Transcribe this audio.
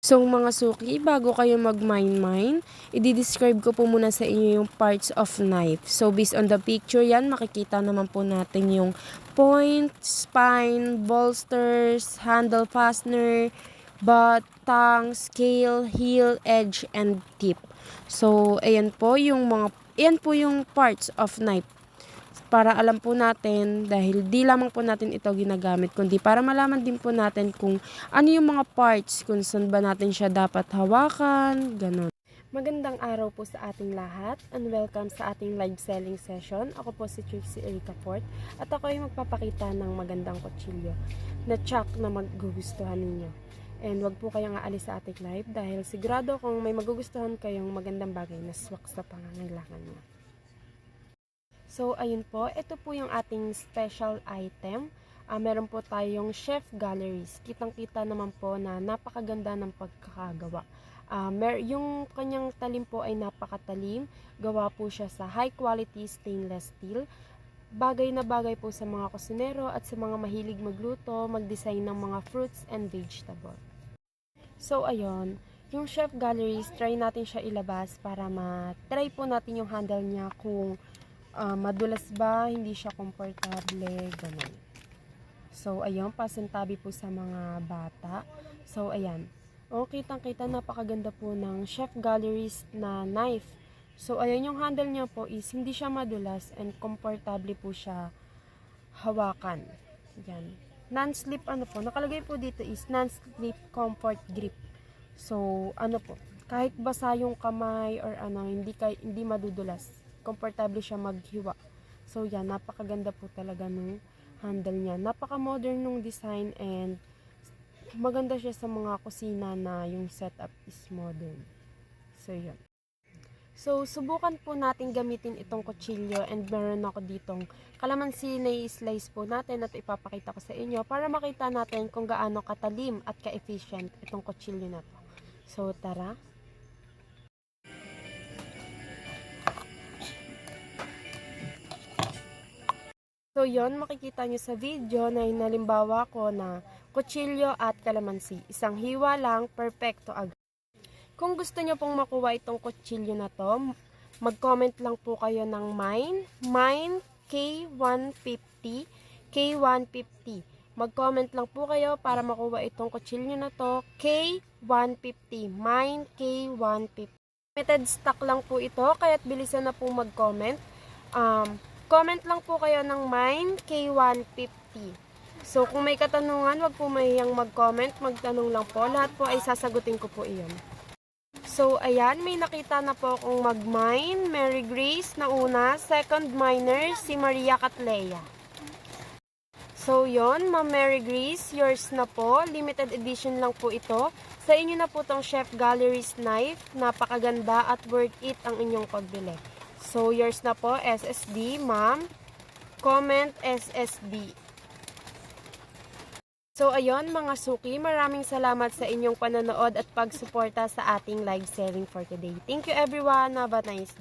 So mga suki, bago kayo mag-mine, i-describe ko po muna sa inyo yung parts of knife. So based on the picture yan, makikita naman po natin yung point, spine, bolsters, handle fastener, butt, tongue, scale, heel, edge, and tip. So ayan po yung parts of knife. Para alam po natin, dahil di lamang po natin ito ginagamit, kundi para malaman din po natin kung ano yung mga parts, kung saan ba natin siya dapat hawakan, ganun. Magandang araw po sa ating lahat and welcome sa ating live selling session. Ako po si Trixie Erica Fort at ako ay magpapakita ng magandang kutsilyo na tsak na magugustuhan ninyo. And wag po kayong aalis sa ating live dahil sigurado kung may magugustuhan kayong magandang bagay na swak sa pangangailangan nyo. So, ayun po. Ito po yung ating special item. Meron po tayong chef galleries. Kitang-kita naman po na napakaganda ng pagkakagawa. Yung kanyang talim po ay napakatalim. Gawa po siya sa high quality stainless steel. Bagay na bagay po sa mga kusinero at sa mga mahilig magluto, mag-design ng mga fruits and vegetable. So, ayun. Yung chef galleries, try natin siya ilabas para ma-try po natin yung handle niya kung madulas ba, hindi siya komportable, ganun. So, ayun, pasintabi po sa mga bata. So, ayan. Kitang-kita, napakaganda po ng chef galleries na knife. So, ayan, yung handle niya po is hindi siya madulas and komportable po siya hawakan. Yan. Non-slip, nakalagay po dito is non-slip comfort grip. So, kahit basa yung kamay or hindi madudulas. Komportable siya maghiwa. So yan, napakaganda po talaga nung handle niya. Napaka-modern nung design and maganda siya sa mga kusina na yung setup is modern. So yan. So subukan po natin gamitin itong kutsilyo and meron ako ditong kalamansi na i-slice po natin at ipapakita ko sa inyo para makita natin kung gaano katalim at ka-efficient itong kutsilyo na to. So tara! So yon, makikita nyo sa video na inalimbawa ko na kutsilyo at kalamansi. Isang hiwa lang, perfecto agad. Kung gusto nyo pong makuha itong kutsilyo na to, mag-comment lang po kayo ng mine K150, K150. Mag-comment lang po kayo para makuha itong kutsilyo na to, K150, mine K150. Limited stock lang po ito, kaya't bilisan na po mag-comment. Comment lang po kayo ng mine K150. So, kung may katanungan, wag po mahiyang mag-comment, magtanong lang po. Lahat po ay sasagutin ko po iyon. So, ayan, may nakita na po akong mag-mine. Mary Grace na una. Second miner, si Maria Catlea. So, yon, Ma'am Mary Grace, yours na po. Limited edition lang po ito. Sa inyo na po tong Chef Galleries knife. Napakaganda at worth it ang inyong pagbili. So, yours na po, SSD, ma'am. Comment, SSD. So, ayun, mga suki, maraming salamat sa inyong panonood at pagsuporta sa ating live selling for today. Thank you everyone. Have a nice day.